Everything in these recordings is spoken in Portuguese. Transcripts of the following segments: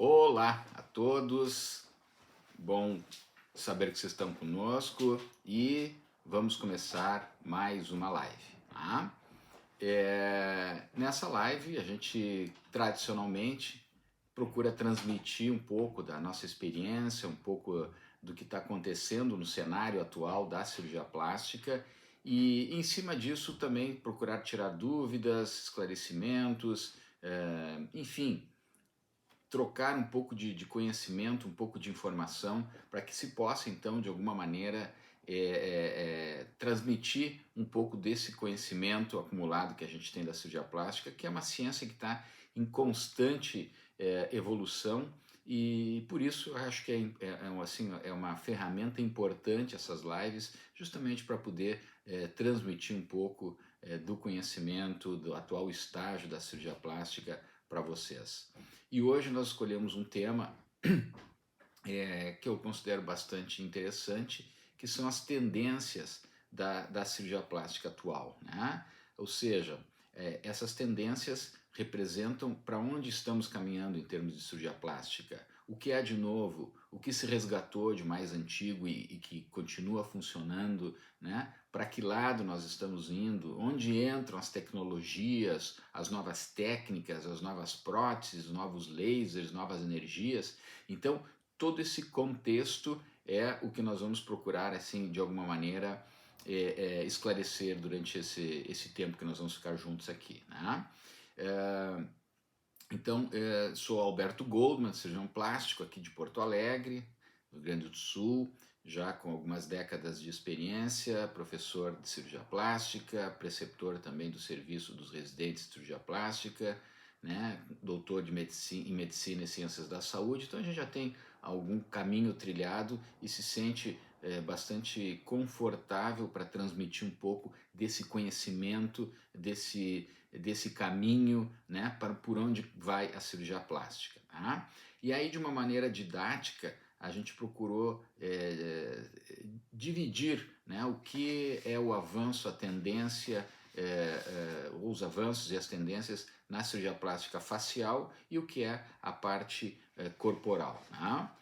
Olá a todos, bom saber que vocês estão conosco e vamos começar mais uma live. Tá? Nessa live a gente tradicionalmente procura transmitir um pouco da nossa experiência, um pouco do que está acontecendo no cenário atual da cirurgia plástica e em cima disso também procurar tirar dúvidas, esclarecimentos, enfim, trocar um pouco de conhecimento, um pouco de informação, para que se possa, então, de alguma maneira, transmitir um pouco desse conhecimento acumulado que a gente tem da cirurgia plástica, que é uma ciência que está em constante evolução e por isso eu acho que é uma ferramenta importante essas lives, justamente para poder transmitir um pouco do conhecimento, do atual estágio da cirurgia plástica para vocês. E hoje nós escolhemos um tema que eu considero bastante interessante, que são as tendências da cirurgia plástica atual, né? Ou seja, essas tendências representam para onde estamos caminhando em termos de cirurgia plástica, o que há de novo, o que se resgatou de mais antigo e que continua funcionando, né? Para que lado nós estamos indo, onde entram as tecnologias, as novas técnicas, as novas próteses, novos lasers, novas energias. Então, todo esse contexto é o que nós vamos procurar, assim, de alguma maneira, esclarecer durante esse tempo que nós vamos ficar juntos aqui, né? Então, sou Alberto Goldman, cirurgião plástico aqui de Porto Alegre, Rio Grande do Sul, já com algumas décadas de experiência, professor de cirurgia plástica, preceptor também do serviço dos residentes de cirurgia plástica, né, doutor em medicina e ciências da saúde. Então a gente já tem algum caminho trilhado e se sente bastante confortável para transmitir um pouco desse conhecimento, desse caminho, né, para por onde vai a cirurgia plástica. Tá? E aí, de uma maneira didática, a gente procurou dividir, né, o que é o avanço, a tendência, os avanços e as tendências na cirurgia plástica facial e o que é a parte corporal. Tá?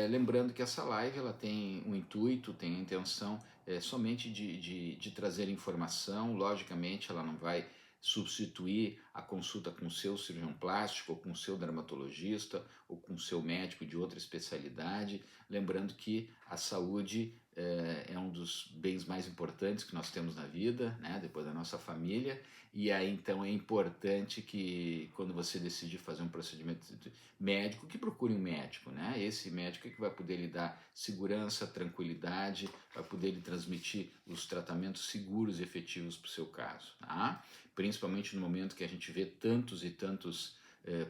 Lembrando que essa live ela tem um intuito, tem a intenção somente de trazer informação. Logicamente ela não vai substituir a consulta com o seu cirurgião plástico, ou com o seu dermatologista, ou com o seu médico de outra especialidade. Lembrando que a saúde é um dos bens mais importantes que nós temos na vida, né, depois da nossa família, e aí então é importante que quando você decidir fazer um procedimento médico, que procure um médico, né? Esse médico é que vai poder lhe dar segurança, tranquilidade, vai poder lhe transmitir os tratamentos seguros e efetivos para o seu caso, tá? Principalmente no momento que a gente vê tantos e tantos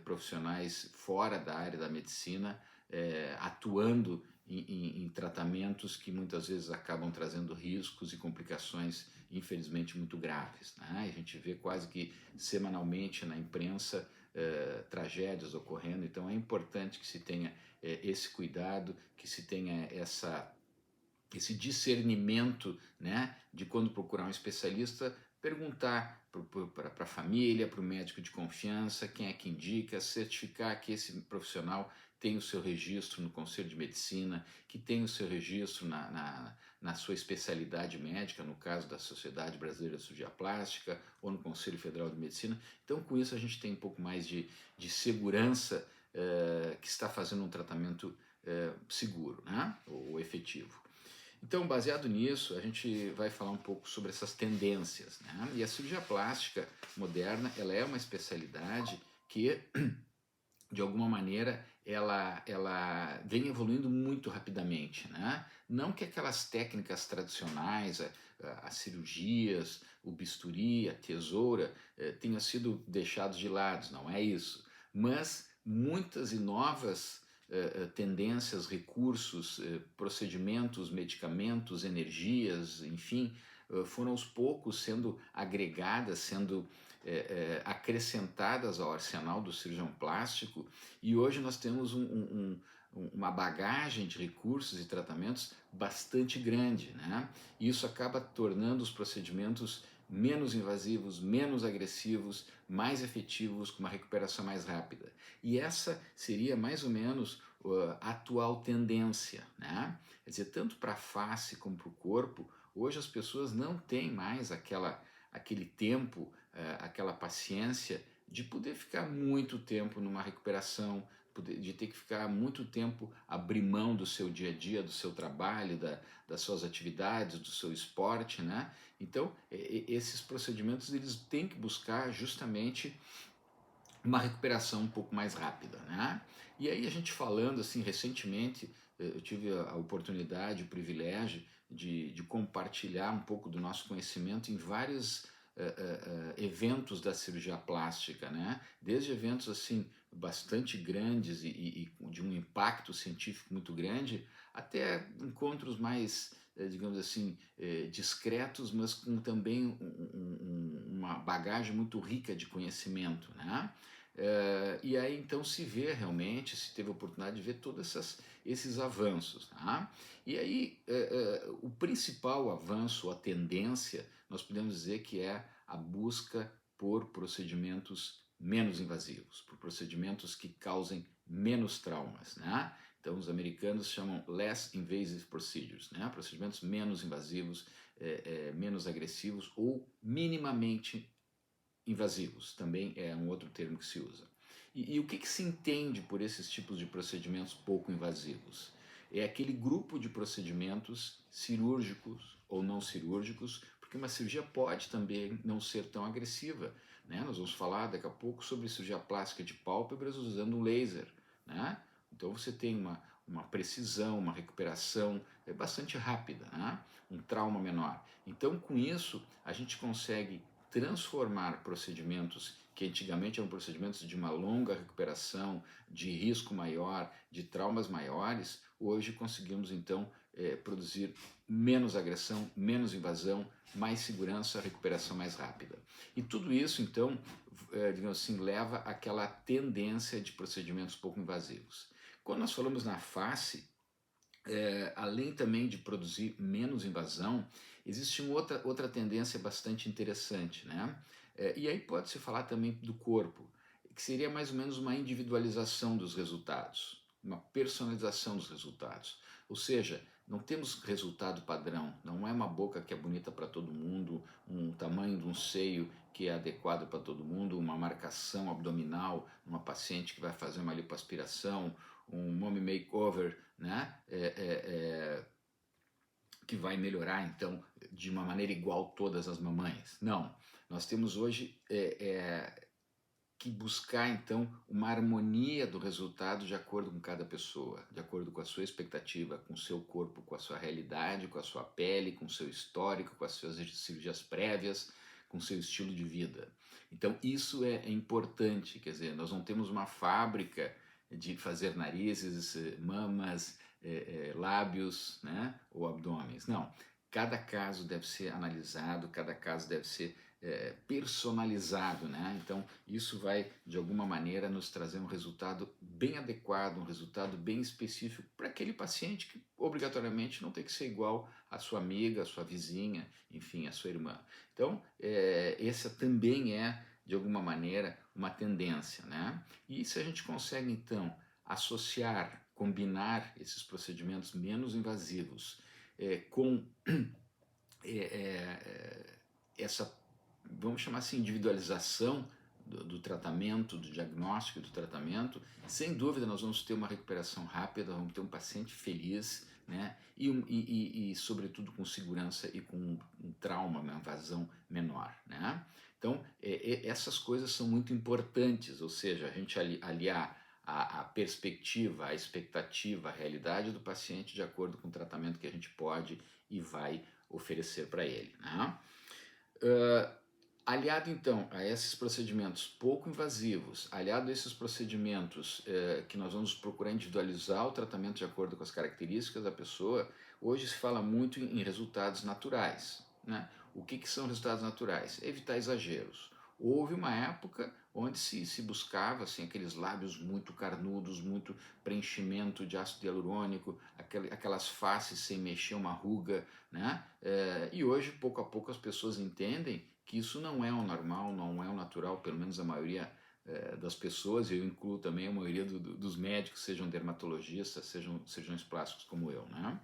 profissionais fora da área da medicina atuando em tratamentos que muitas vezes acabam trazendo riscos e complicações, infelizmente, muito graves. Né? A gente vê quase que semanalmente na imprensa tragédias ocorrendo, então é importante que se tenha esse cuidado, que se tenha esse discernimento, né, de quando procurar um especialista, perguntar para a família, para o médico de confiança, quem é que indica, certificar que esse profissional tem o seu registro no Conselho de Medicina, que tem o seu registro na sua especialidade médica, no caso da Sociedade Brasileira de Cirurgia Plástica, ou no Conselho Federal de Medicina. Então, com isso, a gente tem um pouco mais de segurança que está fazendo um tratamento seguro, né, ou efetivo. Então, baseado nisso, a gente vai falar um pouco sobre essas tendências, né? E a cirurgia plástica moderna, ela é uma especialidade que, de alguma maneira, ela vem evoluindo muito rapidamente, né? Não que aquelas técnicas tradicionais, as cirurgias, o bisturi, a tesoura, tenham sido deixados de lado, não é isso. Mas muitas e novas tendências, recursos, procedimentos, medicamentos, energias, enfim, foram aos poucos sendo agregadas, sendo acrescentadas ao arsenal do cirurgião plástico, e hoje nós temos uma bagagem de recursos e tratamentos bastante grande, né? E isso acaba tornando os procedimentos menos invasivos, menos agressivos, mais efetivos, com uma recuperação mais rápida. E essa seria mais ou menos a atual tendência, né? Quer dizer, tanto para a face como para o corpo, hoje as pessoas não têm mais aquele tempo, aquela paciência de poder ficar muito tempo numa recuperação, de ter que ficar muito tempo abrir mão do seu dia a dia, do seu trabalho, das suas atividades, do seu esporte, né? Então, esses procedimentos eles têm que buscar justamente uma recuperação um pouco mais rápida, né? E aí a gente falando assim, recentemente, eu tive a oportunidade, o privilégio de compartilhar um pouco do nosso conhecimento em vários eventos da cirurgia plástica, né? Desde eventos assim bastante grandes e de um impacto científico muito grande, até encontros mais, digamos assim, discretos, mas com também uma bagagem muito rica de conhecimento, né? E aí então se vê realmente, se teve a oportunidade de ver todos esses avanços. Tá? E aí o principal avanço, a tendência, nós podemos dizer que é a busca por procedimentos menos invasivos, por procedimentos que causem menos traumas. Né? Então os americanos chamam less invasive procedures, né? Procedimentos menos invasivos, menos agressivos ou minimamente invasivos, também é um outro termo que se usa. E o que se entende por esses tipos de procedimentos pouco invasivos? É aquele grupo de procedimentos cirúrgicos ou não cirúrgicos, porque uma cirurgia pode também não ser tão agressiva. Né? Nós vamos falar daqui a pouco sobre cirurgia plástica de pálpebras usando um laser. Né? Então você tem uma precisão, uma recuperação bastante rápida, né? Um trauma menor. Então com isso a gente consegue transformar procedimentos que antigamente eram procedimentos de uma longa recuperação, de risco maior, de traumas maiores, hoje conseguimos então produzir menos agressão, menos invasão, mais segurança, recuperação mais rápida. E tudo isso então, digamos assim, leva àquela tendência de procedimentos pouco invasivos. Quando nós falamos na face, além também de produzir menos invasão, existe outra tendência bastante interessante, né? E aí pode-se falar também do corpo, que seria mais ou menos uma individualização dos resultados, uma personalização dos resultados. Ou seja, não temos resultado padrão, não é uma boca que é bonita para todo mundo, um tamanho de um seio que é adequado para todo mundo, uma marcação abdominal, uma paciente que vai fazer uma lipoaspiração, um mommy makeover, né? Que vai melhorar então de uma maneira igual todas as mamães. Não, nós temos hoje que buscar então uma harmonia do resultado de acordo com cada pessoa, de acordo com a sua expectativa, com o seu corpo, com a sua realidade, com a sua pele, com o seu histórico, com as suas cirurgias prévias, com o seu estilo de vida. Então isso é importante, quer dizer, nós não temos uma fábrica de fazer narizes, mamas, lábios, né, ou abdômenes. Não, cada caso deve ser analisado, cada caso deve ser personalizado, né? Então isso vai de alguma maneira nos trazer um resultado bem adequado, um resultado bem específico para aquele paciente que obrigatoriamente não tem que ser igual à sua amiga, à sua vizinha, enfim, à sua irmã. Então essa também é de alguma maneira uma tendência, né? E se a gente consegue então associar, combinar esses procedimentos menos invasivos com essa, vamos chamar assim, individualização do tratamento, do diagnóstico do tratamento, sem dúvida nós vamos ter uma recuperação rápida, vamos ter um paciente feliz, né? E sobretudo com segurança e com um trauma, uma invasão menor, né? Então essas coisas são muito importantes, ou seja, a gente aliar a perspectiva, a expectativa, a realidade do paciente de acordo com o tratamento que a gente pode e vai oferecer para ele, né? Aliado então a esses procedimentos pouco invasivos, aliado a esses procedimentos que nós vamos procurar individualizar o tratamento de acordo com as características da pessoa, hoje se fala muito em resultados naturais, né? O que são resultados naturais? Evitar exageros. Houve uma época onde se buscava assim, aqueles lábios muito carnudos, muito preenchimento de ácido hialurônico, aquelas faces sem mexer uma ruga, né? E hoje, pouco a pouco, as pessoas entendem que isso não é o normal, não é o natural, pelo menos a maioria das pessoas, e eu incluo também a maioria dos médicos, sejam dermatologistas, sejam cirurgiões plásticos como eu, né?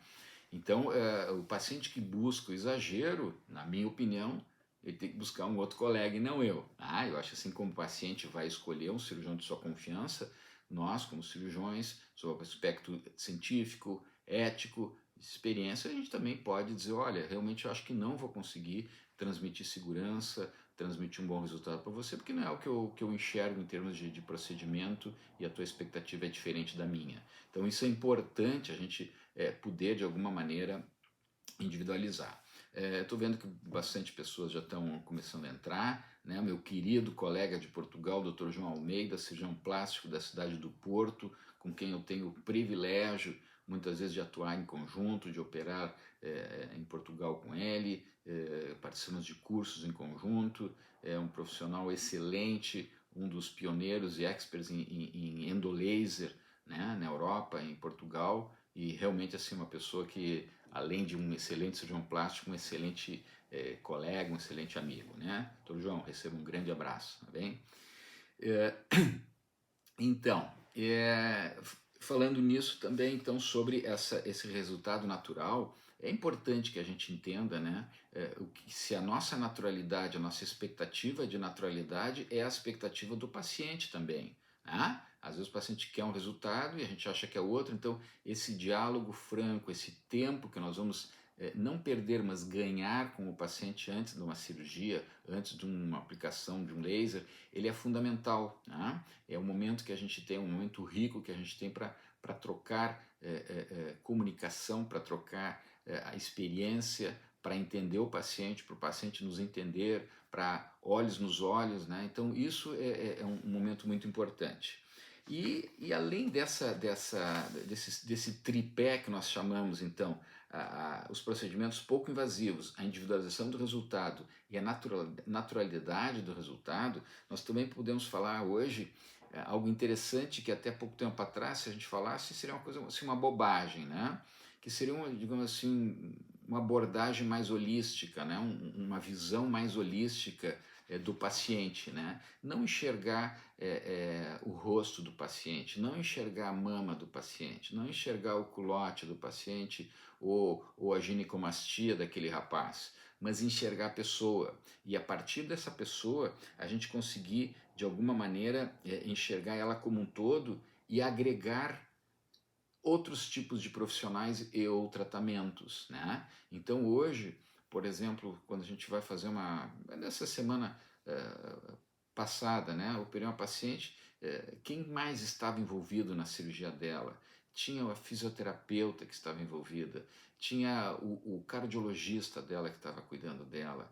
Então, o paciente que busca o exagero, na minha opinião, ele tem que buscar um outro colega e não eu. Eu acho assim, como o paciente vai escolher um cirurgião de sua confiança, nós, como cirurgiões, sob o aspecto científico, ético, experiência, a gente também pode dizer, olha, realmente eu acho que não vou conseguir transmitir segurança, transmitir um bom resultado para você, porque não é o que eu enxergo em termos de procedimento e a tua expectativa é diferente da minha. Então isso é importante a gente poder de alguma maneira individualizar. Estou vendo que bastante pessoas já estão começando a entrar, né? Meu querido colega de Portugal, Dr. João Almeida, cirurgião plástico da cidade do Porto, com quem eu tenho o privilégio muitas vezes de atuar em conjunto, de operar em Portugal com ele, participamos de cursos em conjunto, é um profissional excelente, um dos pioneiros e experts em endolaser, né, na Europa, em Portugal, e realmente assim uma pessoa que, além de um excelente cirurgião plástico, um excelente colega, um excelente amigo, né? Doutor João, receba um grande abraço, tá bem? Então, falando nisso também, então, sobre esse resultado natural, é importante que a gente entenda, né, se a nossa naturalidade, a nossa expectativa de naturalidade é a expectativa do paciente também, né? Às vezes o paciente quer um resultado e a gente acha que é outro, então esse diálogo franco, esse tempo que nós vamos não perder, mas ganhar com o paciente antes de uma cirurgia, antes de uma aplicação de um laser, ele é fundamental, né? É um momento que a gente tem, um momento rico que a gente tem para trocar comunicação, para trocar a experiência, para entender o paciente, para o paciente nos entender, para olhos nos olhos, né? Então isso é um momento muito importante. E além desse tripé que nós chamamos, então, os procedimentos pouco invasivos, a individualização do resultado e a naturalidade do resultado, nós também podemos falar hoje algo interessante que até pouco tempo atrás, se a gente falasse, seria uma coisa assim, uma bobagem, né? Que seria uma, digamos assim, uma abordagem mais holística, né? Uma visão mais holística do paciente, né? Não enxergar o rosto do paciente, não enxergar a mama do paciente, não enxergar o culote do paciente ou a ginecomastia daquele rapaz, mas enxergar a pessoa. E a partir dessa pessoa, a gente conseguir, de alguma maneira, enxergar ela como um todo e agregar outros tipos de profissionais e ou tratamentos, né? Então hoje, por exemplo, quando a gente vai fazer nessa semana passada, né, eu operei uma paciente, quem mais estava envolvido na cirurgia dela? Tinha a fisioterapeuta que estava envolvida, tinha o cardiologista dela que estava cuidando dela,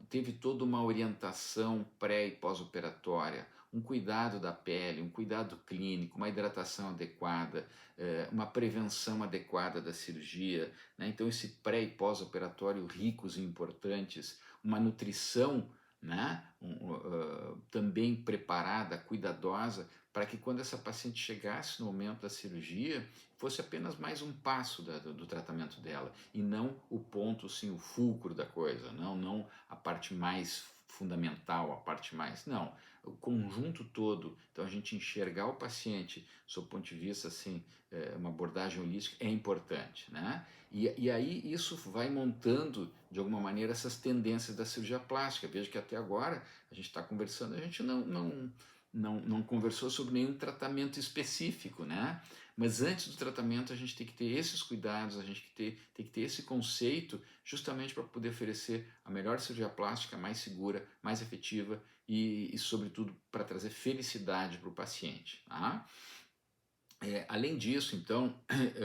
teve toda uma orientação pré e pós-operatória, um cuidado da pele, um cuidado clínico, uma hidratação adequada, uma prevenção adequada da cirurgia, né? Então esse pré e pós-operatório ricos e importantes, uma nutrição, né? Também preparada, cuidadosa, para que quando essa paciente chegasse no momento da cirurgia, fosse apenas mais um passo do tratamento dela, e não o ponto, sim, o fulcro da coisa, não a parte mais fundamental, a parte mais... Não, o conjunto todo. Então a gente enxergar o paciente, sob o ponto de vista, assim, uma abordagem holística é importante, né? E aí isso vai montando, de alguma maneira, essas tendências da cirurgia plástica. Veja que até agora a gente está conversando, a gente não conversou sobre nenhum tratamento específico, né? Mas antes do tratamento a gente tem que ter esses cuidados, a gente tem que ter esse conceito justamente para poder oferecer a melhor cirurgia plástica, mais segura, mais efetiva e sobretudo, para trazer felicidade para o paciente. Tá? Além disso, então,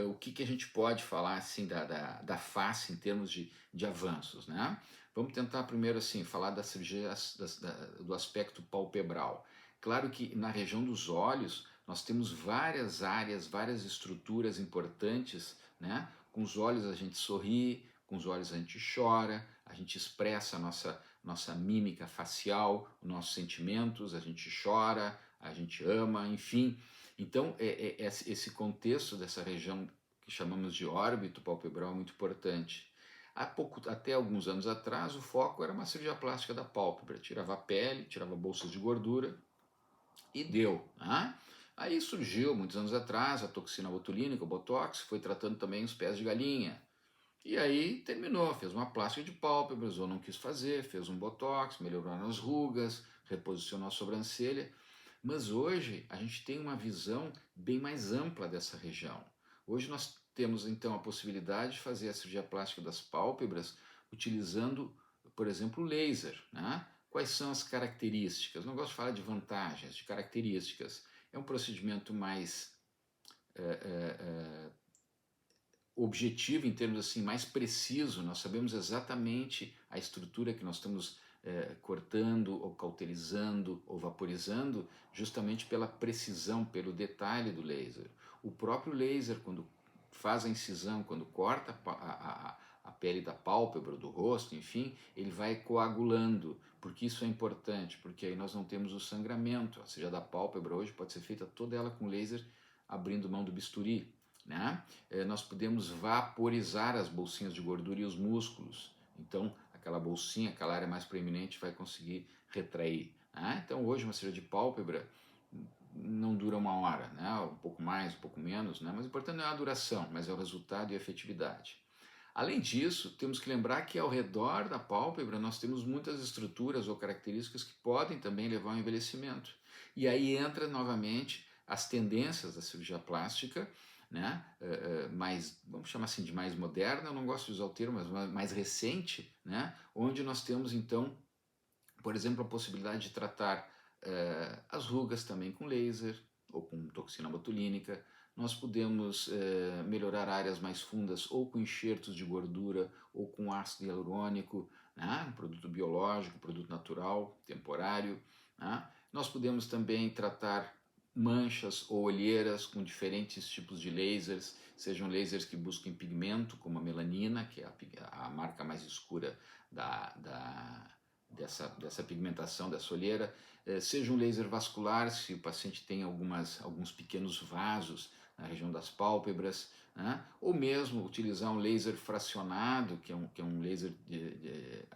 o que a gente pode falar assim da face em termos de avanços, né? Vamos tentar primeiro assim falar da cirurgia do aspecto palpebral. Claro que na região dos olhos nós temos várias áreas, várias estruturas importantes, né? Com os olhos a gente sorri, com os olhos a gente chora, a gente expressa a nossa mímica facial, os nossos sentimentos, a gente chora, a gente ama, enfim. Então, esse contexto dessa região que chamamos de órbito palpebral é muito importante. Até alguns anos atrás, o foco era uma cirurgia plástica da pálpebra, tirava a pele, tirava bolsas de gordura e deu, né? Aí surgiu, muitos anos atrás, a toxina botulínica, o Botox, foi tratando também os pés de galinha. E aí terminou, fez uma plástica de pálpebras, ou não quis fazer, fez um Botox, melhorou as rugas, reposicionou a sobrancelha. Mas hoje a gente tem uma visão bem mais ampla dessa região. Hoje nós temos então a possibilidade de fazer a cirurgia plástica das pálpebras utilizando, por exemplo, o laser, né? Quais são as características? Não gosto de falar de vantagens, de características. É um procedimento mais objetivo, em termos assim, mais preciso. Nós sabemos exatamente a estrutura que nós estamos cortando, ou cauterizando, ou vaporizando, justamente pela precisão, pelo detalhe do laser. O próprio laser, quando faz a incisão, quando corta a pele da pálpebra, do rosto, enfim, ele vai coagulando, porque isso é importante, porque aí nós não temos o sangramento. A cirurgia da pálpebra hoje pode ser feita toda ela com laser, abrindo mão do bisturi, né? Nós podemos vaporizar as bolsinhas de gordura e os músculos. Então, aquela bolsinha, aquela área mais proeminente vai conseguir retrair, né? Então, hoje uma cirurgia de pálpebra não dura uma hora, né? Um pouco mais, um pouco menos, né? Mas o importante não é a duração, mas é o resultado e a efetividade. Além disso, temos que lembrar que ao redor da pálpebra nós temos muitas estruturas ou características que podem também levar ao envelhecimento. E aí entra novamente as tendências da cirurgia plástica, né? Mais, vamos chamar assim de mais moderna, eu não gosto de usar o termo, mas mais recente, né? Onde nós temos então, por exemplo, a possibilidade de tratar as rugas também com laser ou com toxina botulínica. Nós podemos melhorar áreas mais fundas ou com enxertos de gordura ou com ácido hialurônico, né? Um produto biológico, produto natural, temporário, né? Nós podemos também tratar manchas ou olheiras com diferentes tipos de lasers, sejam lasers que busquem pigmento, como a melanina, que é a marca mais escura dessa pigmentação, dessa olheira, seja um laser vascular, se o paciente tem alguns pequenos vasos na região das pálpebras, né? Ou mesmo utilizar um laser fracionado, que é um laser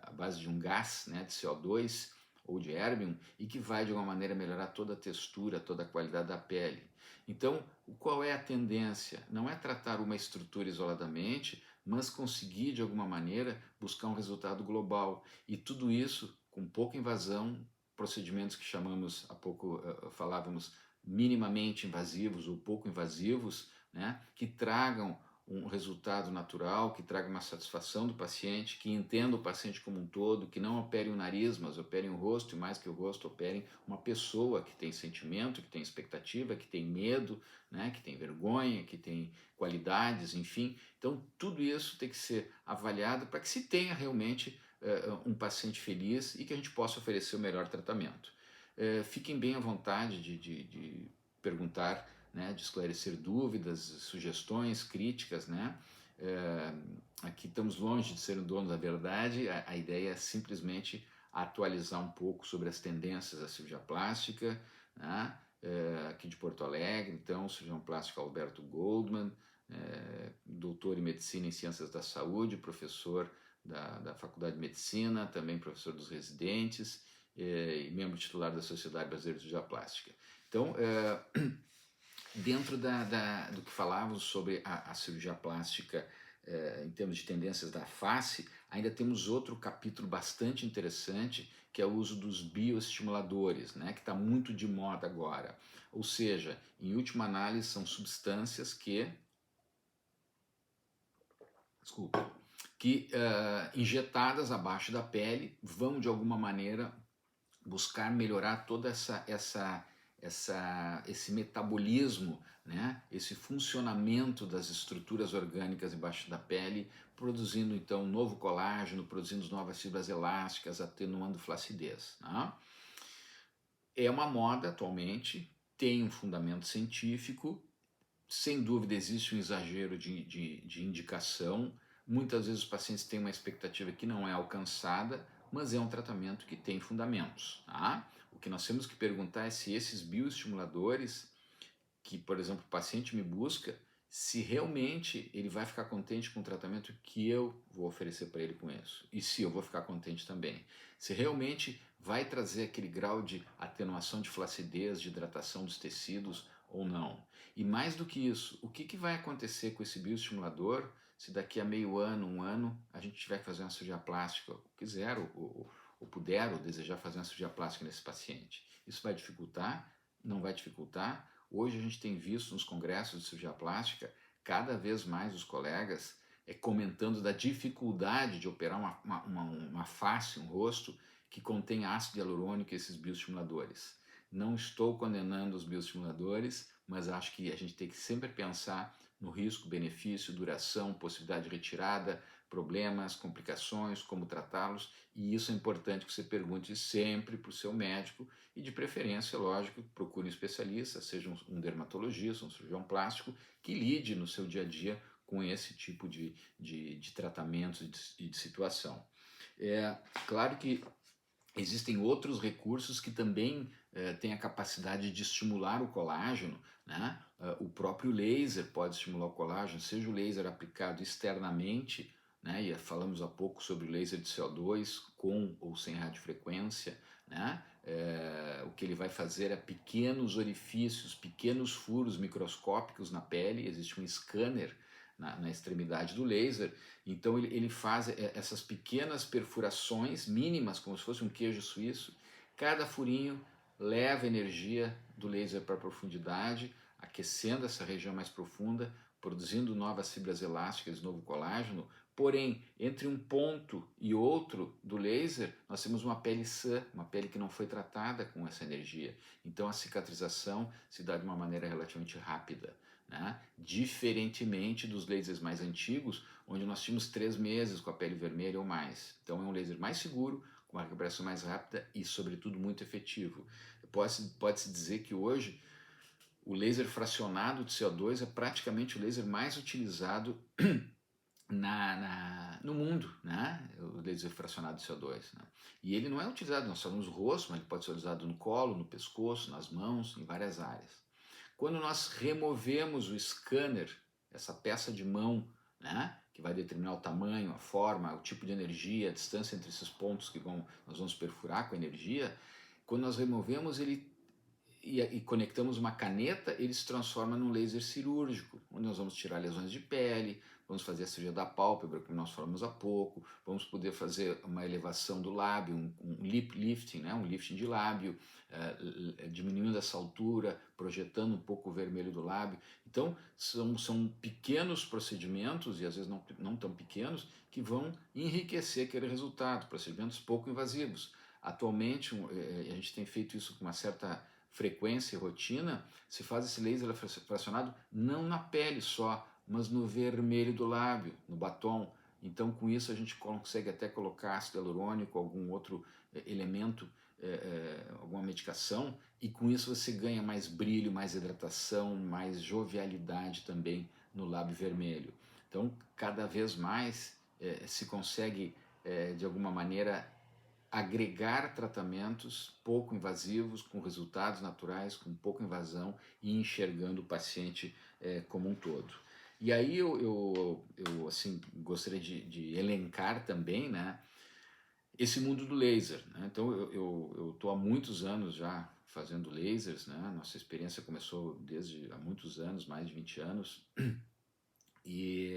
à base de um gás, né, de CO2 ou de erbium, e que vai de alguma maneira melhorar toda a textura, toda a qualidade da pele. Então, qual é a tendência? Não é tratar uma estrutura isoladamente, mas conseguir de alguma maneira buscar um resultado global. E tudo isso com pouca invasão, procedimentos que chamamos, há pouco falávamos, minimamente invasivos ou pouco invasivos, né, que tragam um resultado natural, que traga uma satisfação do paciente, que entenda o paciente como um todo, que não operem o nariz, mas operem o rosto, e mais que o rosto, operem uma pessoa que tem sentimento, que tem expectativa, que tem medo, né, que tem vergonha, que tem qualidades, enfim. Então, tudo isso tem que ser avaliado para que se tenha realmente um paciente feliz e que a gente possa oferecer o melhor tratamento. Fiquem bem à vontade de perguntar, né, de esclarecer dúvidas, sugestões, críticas, né? Aqui estamos longe de ser o dono da verdade, a ideia é simplesmente atualizar um pouco sobre as tendências da cirurgia plástica, né? Aqui de Porto Alegre, então, cirurgião plástico Alberto Goldman, doutor em Medicina e Ciências da Saúde, professor da Faculdade de Medicina, também professor dos residentes e membro titular da Sociedade Brasileira de Cirurgia Plástica. Então, dentro do que falávamos sobre a cirurgia plástica em termos de tendências da face, ainda temos outro capítulo bastante interessante, que é o uso dos bioestimuladores, né, que está muito de moda agora. Ou seja, em última análise, são substâncias que injetadas abaixo da pele vão de alguma maneira buscar melhorar toda esse metabolismo, né? Esse funcionamento das estruturas orgânicas embaixo da pele, produzindo então novo colágeno, produzindo novas fibras elásticas, atenuando flacidez, né? É uma moda atualmente, tem um fundamento científico, sem dúvida existe um exagero de indicação, muitas vezes os pacientes têm uma expectativa que não é alcançada, mas é um tratamento que tem fundamentos. Tá? O que nós temos que perguntar é se esses bioestimuladores, que por exemplo o paciente me busca, se realmente ele vai ficar contente com o tratamento que eu vou oferecer para ele com isso. E se eu vou ficar contente também. Se realmente vai trazer aquele grau de atenuação de flacidez, de hidratação dos tecidos ou não. E mais do que isso, o que vai acontecer com esse bioestimulador se daqui a meio ano, um ano, a gente tiver que fazer uma cirurgia plástica, ou quiser, ou puder, ou desejar fazer uma cirurgia plástica nesse paciente? Isso vai dificultar? Não vai dificultar? Hoje a gente tem visto nos congressos de cirurgia plástica cada vez mais os colegas comentando da dificuldade de operar uma face, um rosto que contém ácido hialurônico e esses bioestimuladores. Não estou condenando os bioestimuladores, mas acho que a gente tem que sempre pensar no risco, benefício, duração, possibilidade de retirada, problemas, complicações, como tratá-los, e isso é importante que você pergunte sempre para o seu médico e, de preferência, lógico, procure um especialista, seja um dermatologista, um cirurgião plástico, que lide no seu dia a dia com esse tipo de tratamentos e de situação. É claro que existem outros recursos que também têm a capacidade de estimular o colágeno, né? O próprio laser pode estimular o colágeno, seja o laser aplicado externamente, né? E falamos há pouco sobre o laser de CO2 com ou sem radiofrequência, né? O que ele vai fazer é pequenos orifícios, pequenos furos microscópicos na pele, existe um scanner na extremidade do laser, então ele faz essas pequenas perfurações mínimas, como se fosse um queijo suíço. Cada furinho leva energia do laser para a profundidade, aquecendo essa região mais profunda, produzindo novas fibras elásticas, novo colágeno. Porém, entre um ponto e outro do laser, nós temos uma pele sã, uma pele que não foi tratada com essa energia. Então a cicatrização se dá de uma maneira relativamente rápida, né? Diferentemente dos lasers mais antigos, onde nós tínhamos 3 meses com a pele vermelha ou mais. Então é um laser mais seguro, com uma recuperação mais rápida e, sobretudo, muito efetivo. Pode-se dizer que hoje o laser fracionado de CO2 é praticamente o laser mais utilizado no mundo, né? O laser fracionado de CO2. Né? E ele não é utilizado, nós falamos no rosto, mas ele pode ser utilizado no colo, no pescoço, nas mãos, em várias áreas. Quando nós removemos o scanner, essa peça de mão, né, que vai determinar o tamanho, a forma, o tipo de energia, a distância entre esses pontos que nós vamos perfurar com a energia, quando nós removemos ele e conectamos uma caneta, ele se transforma num laser cirúrgico, onde nós vamos tirar lesões de pele, vamos fazer a cirurgia da pálpebra, como nós falamos há pouco, vamos poder fazer uma elevação do lábio, um lip lifting, né, um lifting de lábio, diminuindo essa altura, projetando um pouco o vermelho do lábio. Então, são pequenos procedimentos, e às vezes não tão pequenos, que vão enriquecer aquele resultado, procedimentos pouco invasivos. Atualmente, a gente tem feito isso com uma certa frequência e rotina, se faz esse laser fracionado não na pele só, mas no vermelho do lábio, no batom. Então, com isso, a gente consegue até colocar ácido hialurônico, algum outro elemento, alguma medicação, e com isso você ganha mais brilho, mais hidratação, mais jovialidade também no lábio vermelho. Então, cada vez mais se consegue, de alguma maneira, agregar tratamentos pouco invasivos, com resultados naturais, com pouca invasão e enxergando o paciente como um todo. E aí eu assim, gostaria de elencar também, né, esse mundo do laser. Né? Então eu estou há muitos anos já fazendo lasers, né? Nossa experiência começou desde há muitos anos, mais de 20 anos, e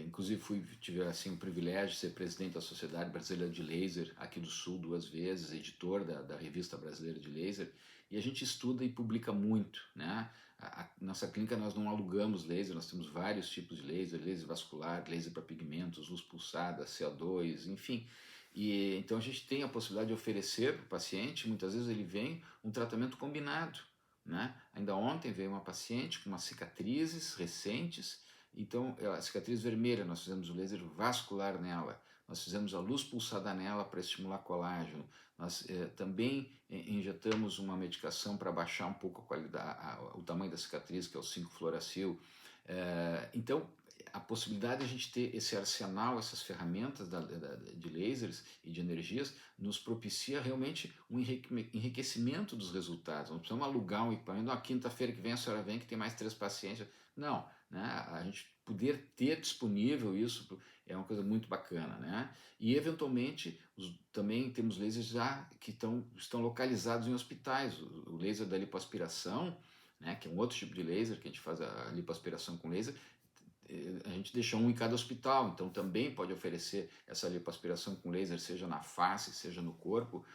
inclusive tive assim, o privilégio de ser presidente da Sociedade Brasileira de Laser aqui do Sul 2 vezes, editor da Revista Brasileira de Laser, e a gente estuda e publica muito, né? A nossa clínica nós não alugamos laser, nós temos vários tipos de laser, laser vascular, laser para pigmentos, luz pulsada, CO2, enfim. E então a gente tem a possibilidade de oferecer para o paciente, muitas vezes ele vem um tratamento combinado, né? Ainda ontem veio uma paciente com umas cicatrizes recentes. Então, a cicatriz vermelha, nós fizemos o laser vascular nela, nós fizemos a luz pulsada nela para estimular colágeno, nós também injetamos uma medicação para baixar um pouco a qualidade, o tamanho da cicatriz, que é o 5-fluoracil. Então, a possibilidade de a gente ter esse arsenal, essas ferramentas de lasers e de energias, nos propicia realmente um enriquecimento dos resultados. Não precisamos alugar um equipamento, na quinta-feira que vem a senhora vem que tem mais 3 pacientes. Não, né? A gente poder ter disponível isso é uma coisa muito bacana, né? E eventualmente também temos lasers já que estão localizados em hospitais. O laser da lipoaspiração, né, que é um outro tipo de laser, que a gente faz a lipoaspiração com laser, a gente deixa um em cada hospital, então também pode oferecer essa lipoaspiração com laser, seja na face, seja no corpo,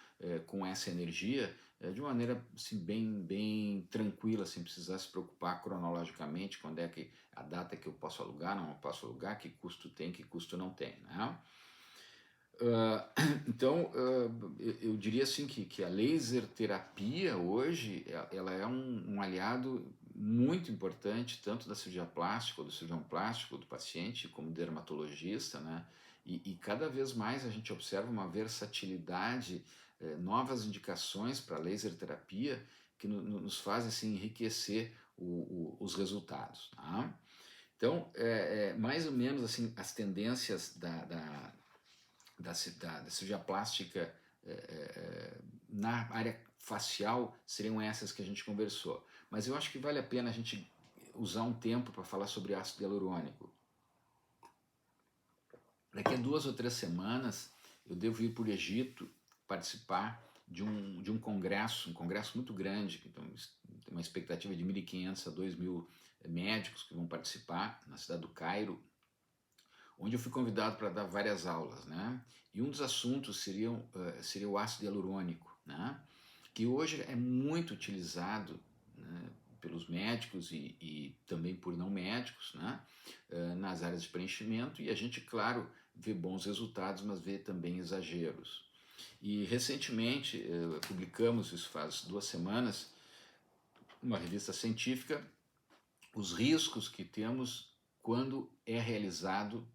com essa energia, de uma maneira assim, bem tranquila, sem precisar se preocupar cronologicamente, quando é que a data que eu posso alugar, não posso alugar, que custo tem, que custo não tem, né? Então, eu diria assim que a laser terapia hoje, ela é um aliado muito importante, tanto da cirurgia plástica, ou do cirurgião plástico, do paciente, como dermatologista, né? E cada vez mais a gente observa uma versatilidade, novas indicações para laser terapia que nos fazem assim, enriquecer os resultados. Tá? Então, mais ou menos assim, as tendências da cirurgia plástica na área facial seriam essas que a gente conversou. Mas eu acho que vale a pena a gente usar um tempo para falar sobre ácido hialurônico. Daqui a 2 ou 3 semanas eu devo ir para o Egito participar de um congresso, um congresso muito grande, então tem uma expectativa de 1.500 a 2.000 médicos que vão participar na cidade do Cairo, onde eu fui convidado para dar várias aulas, né? E um dos assuntos seria o ácido hialurônico, né? Que hoje é muito utilizado, né, pelos médicos e também por não médicos, né? Nas áreas de preenchimento, e a gente, claro, vê bons resultados, mas vê também exageros. E recentemente publicamos, isso faz 2 semanas, uma revista científica, os riscos que temos quando é realizado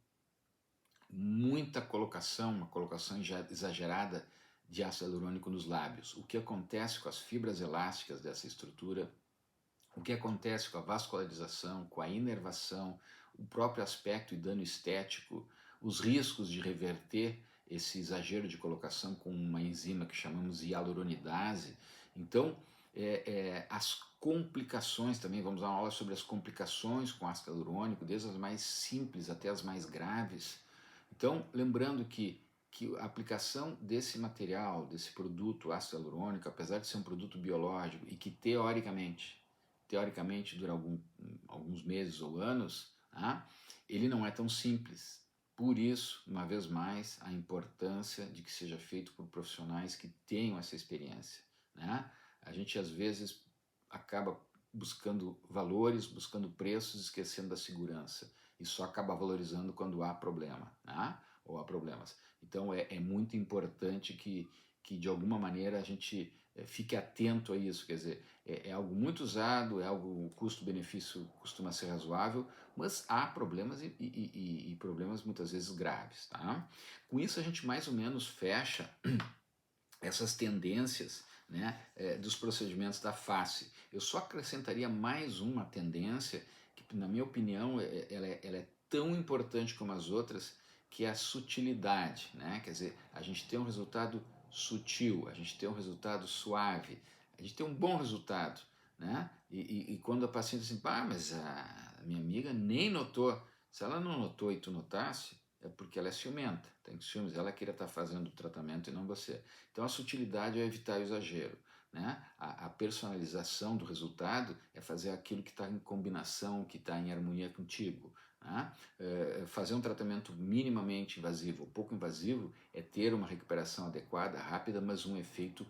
muita colocação, uma colocação exagerada de ácido hialurônico nos lábios. O que acontece com as fibras elásticas dessa estrutura, o que acontece com a vascularização, com a inervação, o próprio aspecto e dano estético, os riscos de reverter esse exagero de colocação com uma enzima que chamamos de hialuronidase. Então, as complicações também, vamos dar uma aula sobre as complicações com ácido hialurônico, desde as mais simples até as mais graves. Então, lembrando que a aplicação desse material, desse produto ácido hialurônico, apesar de ser um produto biológico e que teoricamente dura alguns meses ou anos, tá? Ele não é tão simples. Por isso, uma vez mais, a importância de que seja feito por profissionais que tenham essa experiência, né? A gente às vezes acaba buscando valores, buscando preços, esquecendo da segurança, e só acaba valorizando quando há problema, né? Ou há problemas. Então é muito importante que de alguma maneira a gente fique atento a isso, quer dizer, é algo muito usado, é algo, o custo-benefício costuma ser razoável, mas há problemas e problemas muitas vezes graves, tá? Com isso a gente mais ou menos fecha essas tendências, né, dos procedimentos da face. Eu só acrescentaria mais uma tendência que, na minha opinião, ela é tão importante como as outras, que é a sutilidade, né? Quer dizer, a gente tem um resultado sutil, a gente tem um resultado suave, a gente tem um bom resultado, né? E quando a paciente diz assim, mas a minha amiga nem notou, se ela não notou e tu notasse, é porque ela é ciumenta, tem ciúmes, ela queria estar fazendo o tratamento e não você. Então a sutilidade é evitar o exagero, né? A personalização do resultado é fazer aquilo que está em combinação, que está em harmonia contigo. Né? Fazer um tratamento minimamente invasivo ou pouco invasivo é ter uma recuperação adequada, rápida, mas um efeito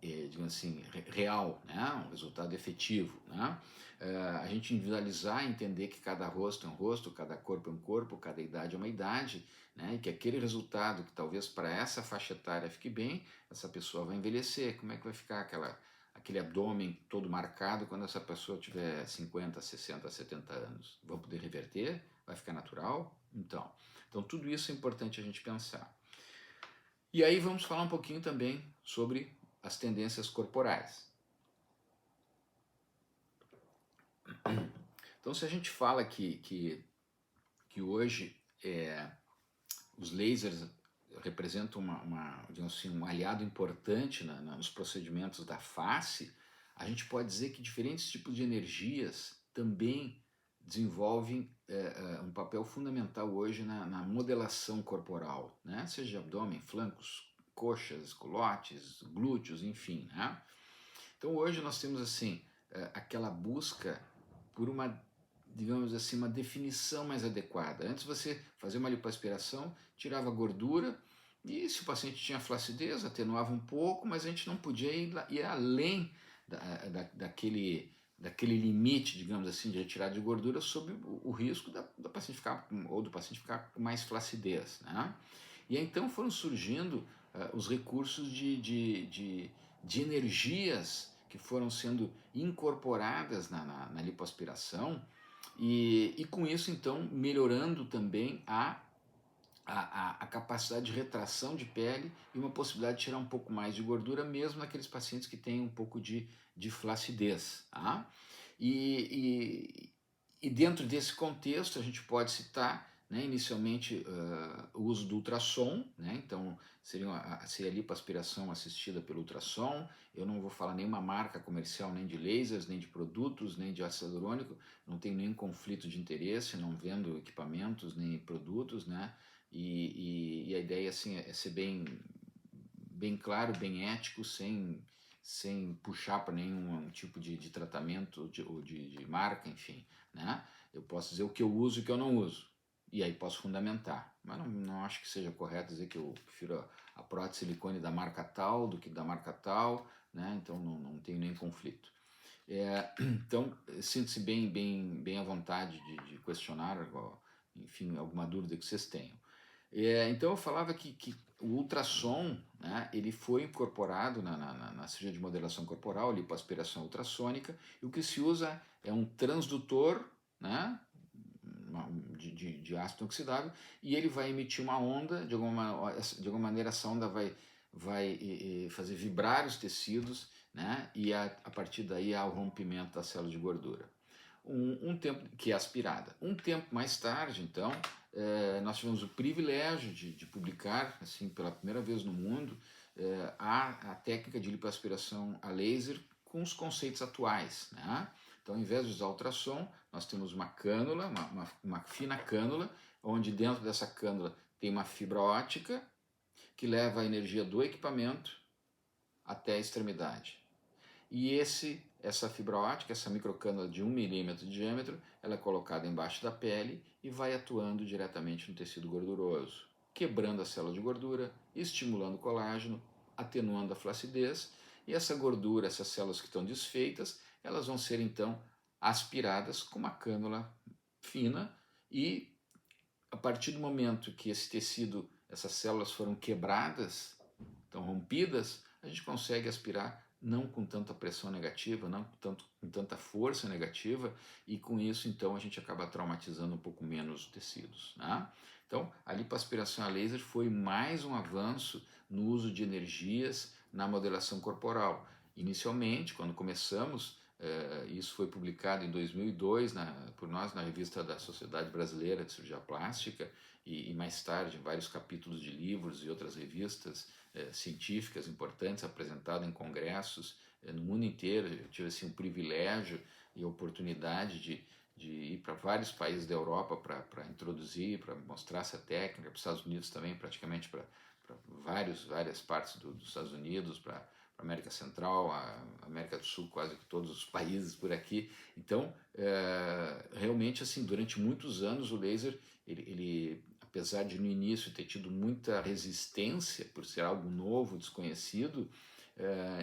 digamos assim, real, né? Um resultado efetivo. Né? A gente individualizar, entender que cada rosto é um rosto, cada corpo é um corpo, cada idade é uma idade, né? E que aquele resultado que talvez para essa faixa etária fique bem, essa pessoa vai envelhecer. Como é que vai ficar aquele abdômen todo marcado quando essa pessoa tiver 50, 60, 70 anos? Vão poder reverter? Vai ficar natural? Então tudo isso é importante a gente pensar. E aí vamos falar um pouquinho também sobre as tendências corporais. Então, se a gente fala que que hoje os lasers representam digamos assim, um aliado importante nos procedimentos da face, a gente pode dizer que diferentes tipos de energias também desenvolvem um papel fundamental hoje na modelação corporal, né? Seja abdômen, flancos, coxas, culotes, glúteos, enfim, né? Então hoje nós temos assim aquela busca por uma, digamos assim, uma definição mais adequada. Antes você fazia uma lipoaspiração, tirava gordura e se o paciente tinha flacidez, atenuava um pouco, mas a gente não podia ir além daquele limite, digamos assim, de retirada de gordura sob o risco da paciente ficar, ou do paciente ficar com mais flacidez, né? E aí, então foram surgindo os recursos de energias que foram sendo incorporadas na lipoaspiração e com isso então melhorando também a capacidade de retração de pele e uma possibilidade de tirar um pouco mais de gordura mesmo naqueles pacientes que têm um pouco de flacidez. Tá? E dentro desse contexto a gente pode citar, né, inicialmente o uso do ultrassom, né, então seria a lipoaspiração assistida pelo ultrassom. Eu não vou falar nenhuma marca comercial, nem de lasers, nem de produtos, nem de ácido hialurônico, não tenho nenhum conflito de interesse, não vendo equipamentos nem produtos, né, e a ideia assim, é ser bem claro, bem ético, sem puxar para nenhum tipo de tratamento ou de marca, enfim, né? Eu posso dizer o que eu uso e o que eu não uso, e aí posso fundamentar, mas não acho que seja correto dizer que eu prefiro a prótese silicone da marca tal do que da marca tal, né? Então não tenho nem conflito. Então, sinto-se bem à vontade de questionar, enfim, alguma dúvida que vocês tenham. Então eu falava que o ultrassom, né, ele foi incorporado na cirurgia de modelação corporal, lipoaspiração ultrassônica, e o que se usa é um transdutor, né, de ácido inoxidável, e ele vai emitir uma onda, de alguma maneira essa onda vai fazer vibrar os tecidos, né, e a partir daí há o rompimento da célula de gordura. Um tempo que é aspirada. Um tempo mais tarde, então, nós tivemos o privilégio de publicar, assim, pela primeira vez no mundo, a técnica de lipoaspiração a laser com os conceitos atuais, né? Então, ao invés de usar ultrassom, nós temos uma cânula, uma fina cânula, onde dentro dessa cânula tem uma fibra ótica que leva a energia do equipamento até a extremidade. E essa fibra ótica, essa microcânula de 1 milímetro de diâmetro, ela é colocada embaixo da pele e vai atuando diretamente no tecido gorduroso, quebrando a célula de gordura, estimulando o colágeno, atenuando a flacidez, e essa gordura, essas células que estão desfeitas, elas vão ser então aspiradas com uma cânula fina e a partir do momento que esse tecido, essas células foram quebradas, estão rompidas, a gente consegue aspirar não com tanta pressão negativa, não com tanta força negativa, e com isso então a gente acaba traumatizando um pouco menos os tecidos. Né? Então a lipoaspiração a laser foi mais um avanço no uso de energias na modelação corporal. Inicialmente, quando começamos, isso foi publicado em 2002 por nós na revista da Sociedade Brasileira de Cirurgia Plástica, e mais tarde em vários capítulos de livros e outras revistas científicas importantes apresentadas em congressos no mundo inteiro. Eu tive assim, o privilégio e a oportunidade de ir para vários países da Europa para introduzir, para mostrar essa técnica, para os Estados Unidos também, praticamente para várias partes dos Estados Unidos, para América Central, a América do Sul, quase que todos os países por aqui. Então, realmente, assim, durante muitos anos o laser, ele apesar de no início ter tido muita resistência por ser algo novo, desconhecido,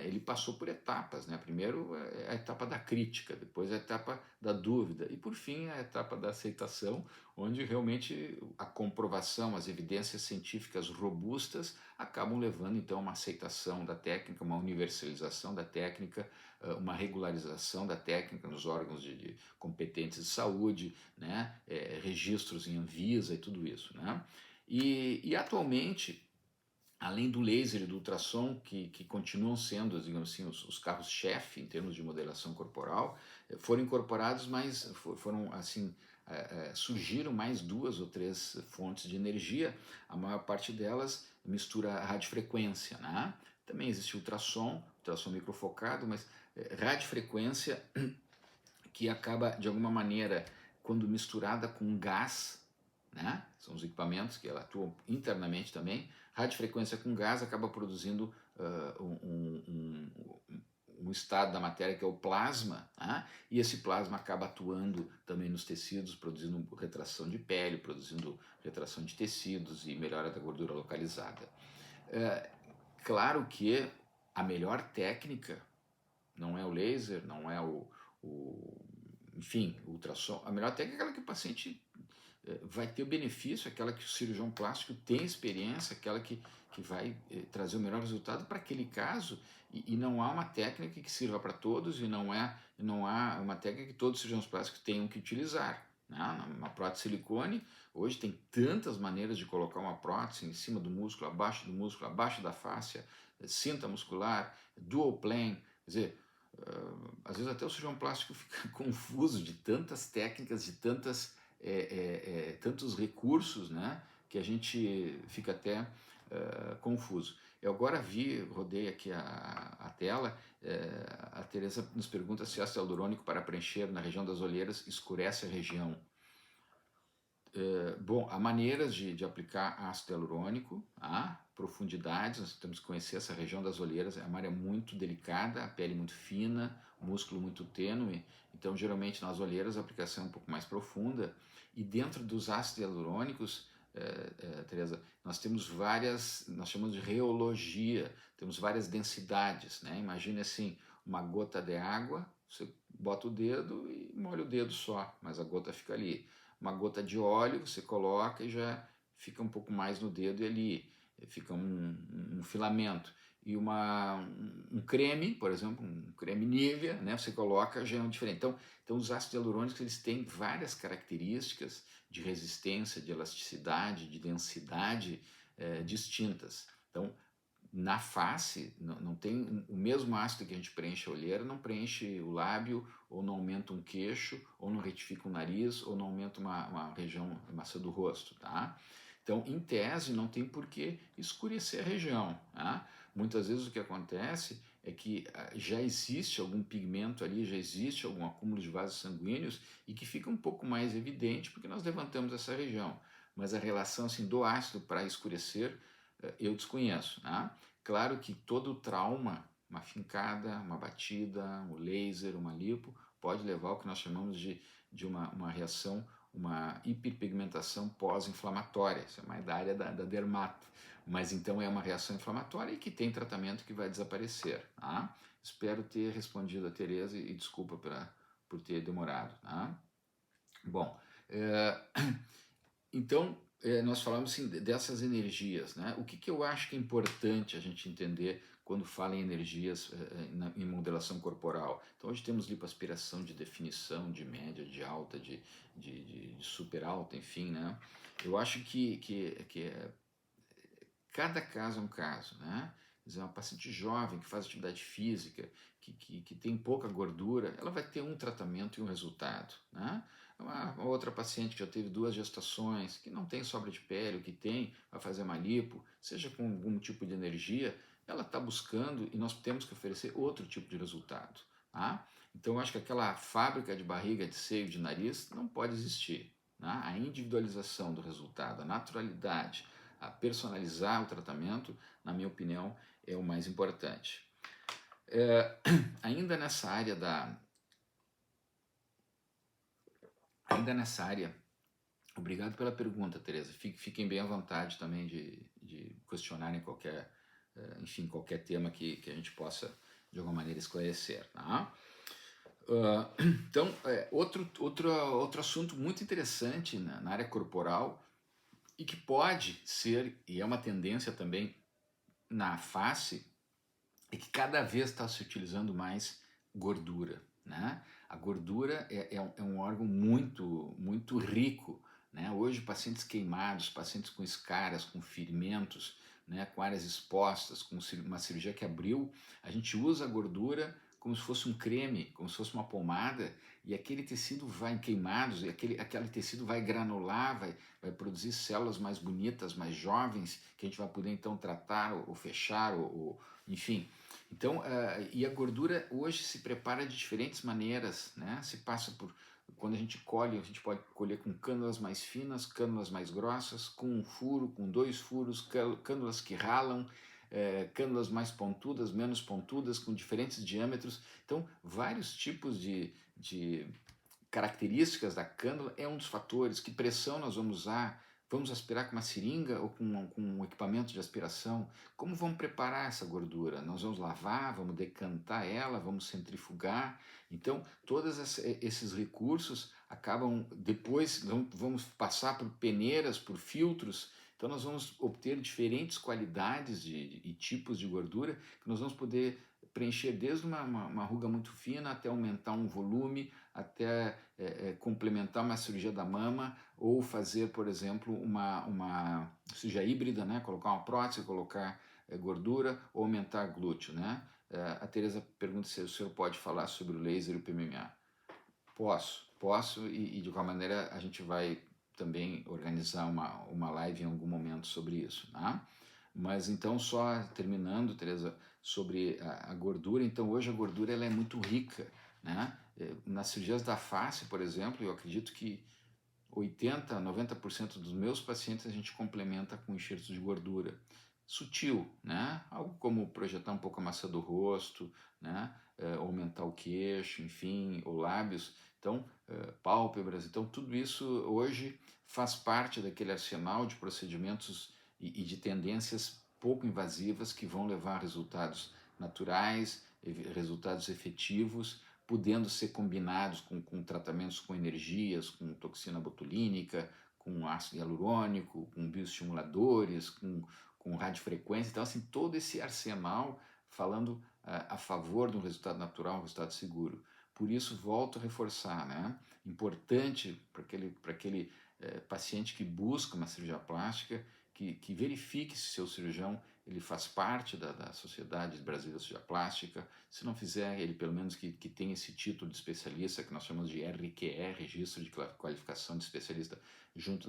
ele passou por etapas, né? Primeiro a etapa da crítica, depois a etapa da dúvida e por fim a etapa da aceitação, onde realmente a comprovação, as evidências científicas robustas acabam levando então a uma aceitação da técnica, uma universalização da técnica, uma regularização da técnica nos órgãos de competentes de saúde, né? Registros em Anvisa e tudo isso, né? E atualmente, além do laser e do ultrassom, que continuam sendo, digamos assim, os carros-chefe em termos de modelação corporal, foram incorporados, mas foram assim surgiram mais 2 ou 3 fontes de energia, a maior parte delas mistura radiofrequência, né? Também existe ultrassom microfocado, mas radiofrequência que acaba, de alguma maneira, quando misturada com gás, né? São os equipamentos que atuam internamente também, radiofrequência com gás acaba produzindo um estado da matéria que é o plasma, né? E esse plasma acaba atuando também nos tecidos, produzindo retração de pele, produzindo retração de tecidos e melhora da gordura localizada. Claro que a melhor técnica não é o laser, não é enfim, o ultrassom. A melhor técnica é aquela que o paciente vai ter o benefício, aquela que o cirurgião plástico tem experiência, aquela que vai trazer o melhor resultado para aquele caso, e não há uma técnica que sirva para todos, e não há uma técnica que todos os cirurgiões plásticos tenham que utilizar. Né? Uma prótese silicone, hoje tem tantas maneiras de colocar uma prótese em cima do músculo, abaixo da fáscia, cinta muscular, dual plane, quer dizer, às vezes até o cirurgião plástico fica confuso de tantas técnicas, de tantos recursos, né, que a gente fica até confuso. Eu agora rodei aqui a tela, a Teresa nos pergunta se ácido hialurônico para preencher na região das olheiras escurece a região. Bom, há maneiras de aplicar ácido hialurônico, há profundidades, nós temos que conhecer essa região das olheiras, é uma área muito delicada, a pele muito fina, o músculo muito tênue, então geralmente nas olheiras a aplicação é um pouco mais profunda, e dentro dos ácidos hialurônicos, Teresa, nós temos nós chamamos de reologia, temos várias densidades, né? Imagine assim, uma gota de água, você bota o dedo e molha o dedo só, mas a gota fica ali. Uma gota de óleo, você coloca e já fica um pouco mais no dedo e ali fica um filamento. E um creme, por exemplo, um creme Nivea, né, você coloca, já é um diferente. Então os ácidos hialurônicos eles têm várias características de resistência, de elasticidade, de densidade distintas. Então, na face, não tem o mesmo ácido que a gente preenche a olheira, não preenche o lábio, ou não aumenta um queixo, ou não retifica o nariz, ou não aumenta uma região, maçã do rosto, tá? Então, em tese, não tem por que escurecer a região, tá? Muitas vezes o que acontece é que já existe algum pigmento ali, já existe algum acúmulo de vasos sanguíneos e que fica um pouco mais evidente porque nós levantamos essa região. Mas a relação assim, do ácido para escurecer, eu desconheço, tá? Claro que todo trauma, uma fincada, uma batida, um laser, uma lipo, pode levar ao que nós chamamos de uma reação, uma hiperpigmentação pós-inflamatória. Isso é mais da área da dermato. Mas então é uma reação inflamatória e que tem tratamento que vai desaparecer. Tá? Espero ter respondido a Tereza e desculpa por ter demorado. Tá? Bom, então nós falamos assim, dessas energias, né? O que eu acho que é importante a gente entender quando fala em energias em modelação corporal? Então hoje temos lipoaspiração de definição, de média, de alta, de super alta, enfim, né? Eu acho que cada caso é um caso, né? Quer dizer, uma paciente jovem que faz atividade física, que tem pouca gordura, ela vai ter um tratamento e um resultado, né? Uma outra paciente que já teve 2 gestações, que não tem sobra de pele, o que tem, vai fazer uma lipo, seja com algum tipo de energia, ela está buscando e nós temos que oferecer outro tipo de resultado. Tá? Então eu acho que aquela fábrica de barriga, de seio, de nariz não pode existir. Tá? A individualização do resultado, a naturalidade, a personalizar o tratamento, na minha opinião, é o mais importante. Ainda nessa área, obrigado pela pergunta, Tereza. Fiquem bem à vontade também de questionarem qualquer tema que a gente possa, de alguma maneira, esclarecer. Tá? Então, outro assunto muito interessante na área corporal e que pode ser, e é uma tendência também na face, é que cada vez está se utilizando mais gordura. Né? A gordura é um órgão muito, muito rico. Né? Hoje, pacientes queimados, pacientes com escaras, com ferimentos, né? Com áreas expostas, com uma cirurgia que abriu, a gente usa a gordura como se fosse um creme, como se fosse uma pomada, e aquele tecido vai queimados, e aquele tecido vai granular, vai produzir células mais bonitas, mais jovens, que a gente vai poder então tratar ou fechar, enfim. Então, e a gordura hoje se prepara de diferentes maneiras, né? Se passa por, quando a gente colhe, a gente pode colher com cânulas mais finas, cânulas mais grossas, com um furo, com 2 furos, cânulas que ralam, cânulas mais pontudas, menos pontudas, com diferentes diâmetros. Então, vários tipos de características da cânula é um dos fatores. Que pressão nós vamos usar? Vamos aspirar com uma seringa ou com um equipamento de aspiração? Como vamos preparar essa gordura? Nós vamos lavar, vamos decantar ela, vamos centrifugar. Então, todos esses recursos acabam, depois vamos passar por peneiras, por filtros. Então, nós vamos obter diferentes qualidades e tipos de gordura que nós vamos poder preencher desde uma ruga muito fina até aumentar um volume, até complementar uma cirurgia da mama ou fazer, por exemplo, uma cirurgia híbrida, né? Colocar uma prótese, colocar gordura ou aumentar glúteo, né? A Tereza pergunta se o senhor pode falar sobre o laser e o PMMA. Posso e de qualquer maneira a gente vai também organizar uma live em algum momento sobre isso, tá? Mas então, só terminando, Tereza, sobre a gordura, então hoje a gordura ela é muito rica, né? Nas cirurgias da face, por exemplo, eu acredito que 80, 90% dos meus pacientes a gente complementa com enxertos de gordura sutil, né? Algo como projetar um pouco a massa do rosto, né? Aumentar o queixo, enfim, ou lábios, então pálpebras, então tudo isso hoje faz parte daquele arsenal de procedimentos e de tendências pouco invasivas que vão levar a resultados naturais, resultados efetivos, podendo ser combinados com tratamentos com energias, com toxina botulínica, com ácido hialurônico, com bioestimuladores, com radiofrequência. Então, assim, todo esse arsenal falando a favor de um resultado natural, um resultado seguro. Por isso, volto a reforçar, né? Importante para aquele paciente que busca uma cirurgia plástica, que verifique se seu cirurgião ele faz parte da Sociedade Brasileira de Cirurgia Plástica. Se não fizer, ele pelo menos que tenha esse título de especialista, que nós chamamos de RQE, Registro de Qualificação de Especialista, junto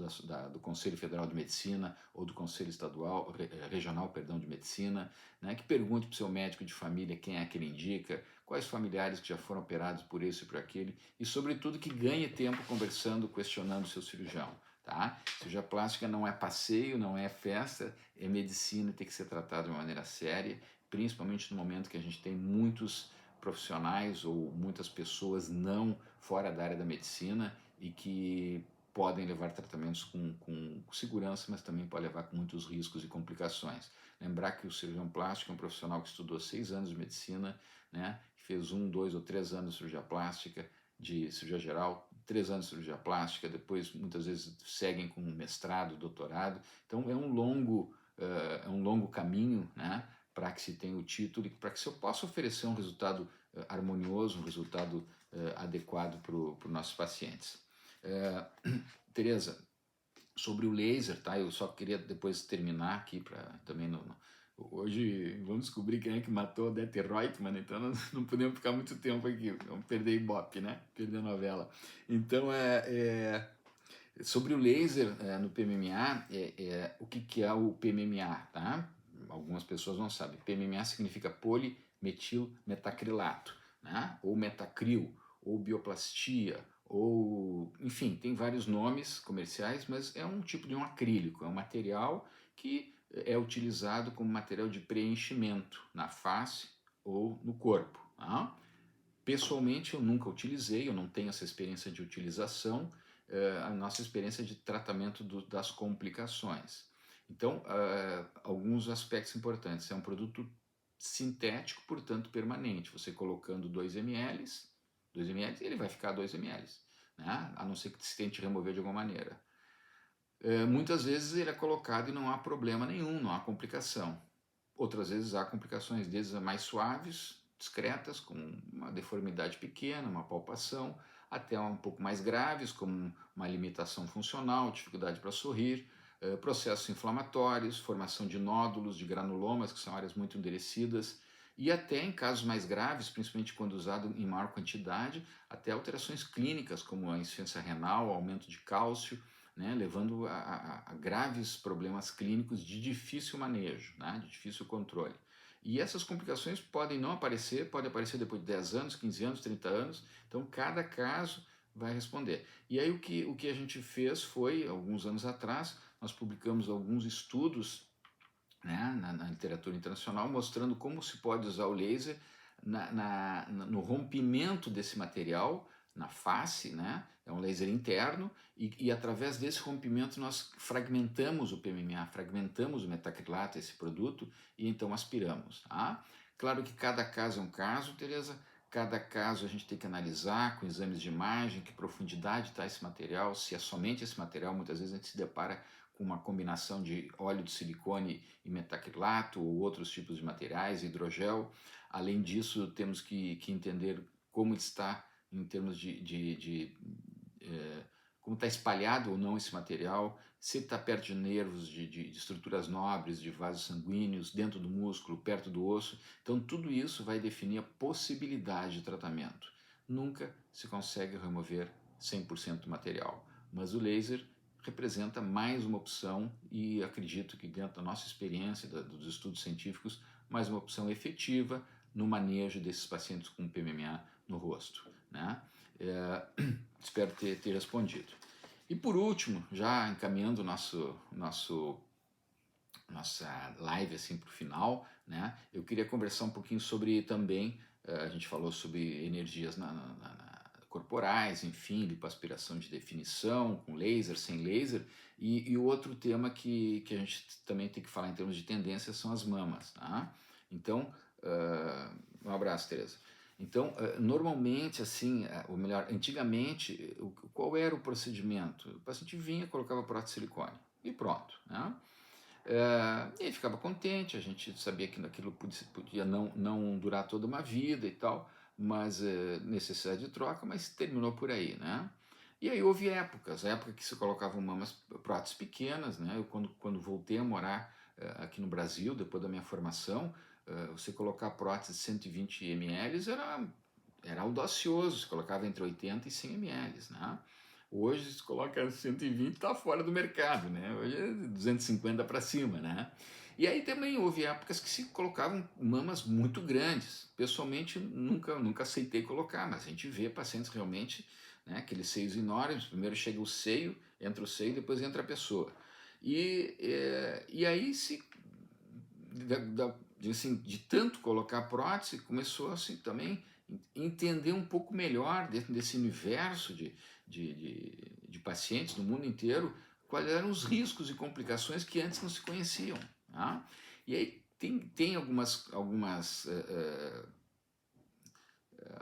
do Conselho Federal de Medicina ou do Conselho Estadual, Regional, perdão, de Medicina, né? Que pergunte para o seu médico de família quem é que ele indica, quais familiares que já foram operados por esse e por aquele, e sobretudo que ganhe tempo conversando, questionando o seu cirurgião. Tá? Cirurgia plástica não é passeio, não é festa, é medicina e tem que ser tratado de uma maneira séria, principalmente no momento que a gente tem muitos profissionais ou muitas pessoas não fora da área da medicina e que podem levar tratamentos com segurança, mas também pode levar com muitos riscos e complicações. Lembrar que o cirurgião plástico é um profissional que estudou 6 anos de medicina, né? Fez 1, 2 ou 3 anos de cirurgia plástica, de cirurgia geral, 3 anos de cirurgia plástica, depois muitas vezes seguem com mestrado, doutorado. Então é um longo caminho, né, para que se tenha o título e para que se eu possa oferecer um resultado harmonioso, um resultado adequado para os nossos pacientes. Tereza, sobre o laser, tá? Eu só queria depois terminar aqui para também hoje vamos descobrir quem é que matou a Odete Reutemann, então nós não podemos ficar muito tempo aqui, vamos perder Ibope, né? Perder a novela. Então, sobre o laser no PMMA, o que é o PMMA, tá? Algumas pessoas não sabem. PMMA significa polimetilmetacrilato, né? Ou metacril, ou bioplastia, ou enfim, tem vários nomes comerciais, mas é um tipo de um acrílico, é um material que é utilizado como material de preenchimento na face ou no corpo. Tá? Pessoalmente eu nunca utilizei, eu não tenho essa experiência de utilização, a nossa experiência de tratamento das complicações. Então, alguns aspectos importantes. É um produto sintético, portanto permanente. Você colocando 2 ml, ele vai ficar 2 ml, né? A não ser que se tente remover de alguma maneira. Muitas vezes ele é colocado e não há problema nenhum, não há complicação. Outras vezes há complicações, desde mais suaves, discretas, com uma deformidade pequena, uma palpação, até um pouco mais graves, como uma limitação funcional, dificuldade para sorrir, processos inflamatórios, formação de nódulos, de granulomas, que são áreas muito endurecidas. e até em casos mais graves, principalmente quando usado em maior quantidade, até alterações clínicas como a insuficiência renal, aumento de cálcio, né, levando a graves problemas clínicos de difícil manejo, né, de difícil controle. E essas complicações podem não aparecer, podem aparecer depois de 10 anos, 15 anos, 30 anos, então cada caso vai responder. E aí o que a gente fez foi, alguns anos atrás, nós publicamos alguns estudos, né, na literatura internacional, mostrando como se pode usar o laser no rompimento desse material na face, né? É um laser interno e através desse rompimento nós fragmentamos o PMMA, fragmentamos o metacrilato, esse produto, e então aspiramos. Tá? Claro que cada caso é um caso, Tereza. Cada caso a gente tem que analisar com exames de imagem, que profundidade está esse material, se é somente esse material, muitas vezes a gente se depara com uma combinação de óleo de silicone e metacrilato ou outros tipos de materiais, hidrogel. Além disso, temos que entender como está em termos como está espalhado ou não esse material, se está perto de nervos, de estruturas nobres, de vasos sanguíneos, dentro do músculo, perto do osso. Então, tudo isso vai definir a possibilidade de tratamento. Nunca se consegue remover 100% do material, mas o laser representa mais uma opção e acredito que dentro da nossa experiência, dos estudos científicos, mais uma opção efetiva no manejo desses pacientes com PMMA no rosto, né? Espero ter respondido. E por último, já encaminhando nossa live assim para o final, né? Eu queria conversar um pouquinho sobre também, a gente falou sobre energias corporais, enfim, lipoaspiração de definição, com laser, sem laser, e o outro tema que a gente também tem que falar em termos de tendência são as mamas, tá? Então, um abraço, Tereza. Então, normalmente, assim, ou melhor, antigamente, qual era o procedimento? O paciente vinha, colocava prótese de silicone e pronto, né? E ele ficava contente, a gente sabia que aquilo podia não durar toda uma vida e tal, mas necessidade de troca, mas terminou por aí, né? E aí houve época que se colocavam próteses pequenas, né? Eu quando voltei a morar aqui no Brasil, depois da minha formação, você colocar prótese de 120 ml era audacioso, se colocava entre 80 e 100 ml, né? Hoje, se coloca 120, está fora do mercado, né? Hoje é 250 para cima, né? E aí também houve épocas que se colocavam mamas muito grandes. Pessoalmente, nunca aceitei colocar, mas a gente vê pacientes realmente, né, aqueles seios enormes. Primeiro chega o seio, entra o seio, depois entra a pessoa. E aí, assim, de tanto colocar prótese, começou assim também entender um pouco melhor dentro desse universo de pacientes no mundo inteiro, quais eram os riscos e complicações que antes não se conheciam. Tá? E aí tem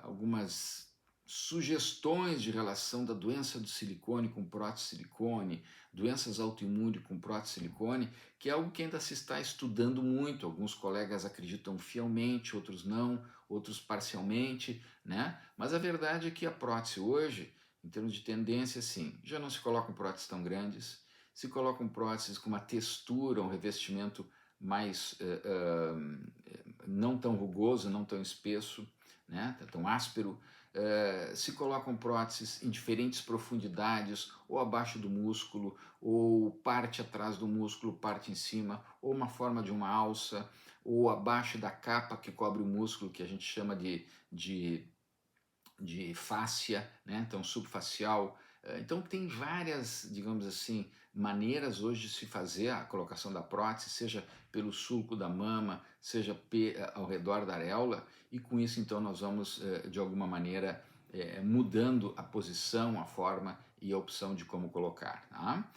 algumas sugestões de relação da doença do silicone com prótese de silicone, doenças autoimunes com prótese de silicone, que é algo que ainda se está estudando muito. Alguns colegas acreditam fielmente, outros não, outros parcialmente, né? Mas a verdade é que a prótese hoje, em termos de tendência, sim, já não se colocam próteses tão grandes, se colocam próteses com uma textura, um revestimento mais não tão rugoso, não tão espesso, né? Tão áspero. Se colocam próteses em diferentes profundidades, ou abaixo do músculo, ou parte atrás do músculo, parte em cima, ou uma forma de uma alça, ou abaixo da capa que cobre o músculo, que a gente chama de fáscia, né? Então subfacial. Então tem várias, digamos assim, maneiras hoje de se fazer a colocação da prótese, seja pelo sulco da mama, seja ao redor da areola, e com isso então nós vamos de alguma maneira mudando a posição, a forma e a opção de como colocar. Tá?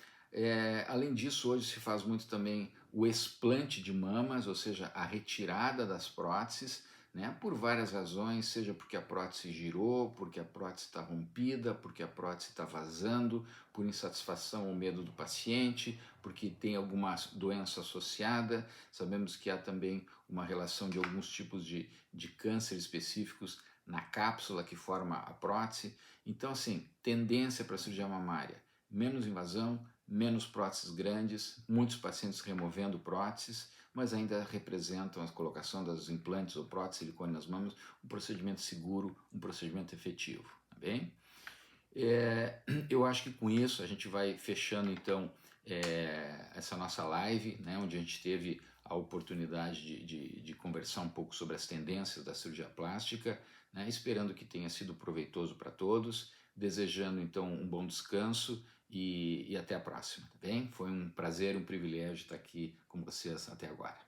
Além disso, hoje se faz muito também o explante de mamas, ou seja, a retirada das próteses, né, por várias razões, seja porque a prótese girou, porque a prótese está rompida, porque a prótese está vazando, por insatisfação ou medo do paciente, porque tem alguma doença associada. Sabemos que há também uma relação de alguns tipos de câncer específicos na cápsula que forma a prótese. Então, assim, tendência para a cirurgia mamária, menos invasão, menos próteses grandes, muitos pacientes removendo próteses, mas ainda representam a colocação das implantes ou próteses de silicone nas mamas um procedimento seguro, um procedimento efetivo, tá bem? Eu acho que com isso a gente vai fechando então essa nossa live, né, onde a gente teve a oportunidade de conversar um pouco sobre as tendências da cirurgia plástica, né, esperando que tenha sido proveitoso para todos, desejando então um bom descanso e até a próxima, tá bem? Foi um prazer, um privilégio estar aqui com vocês até agora.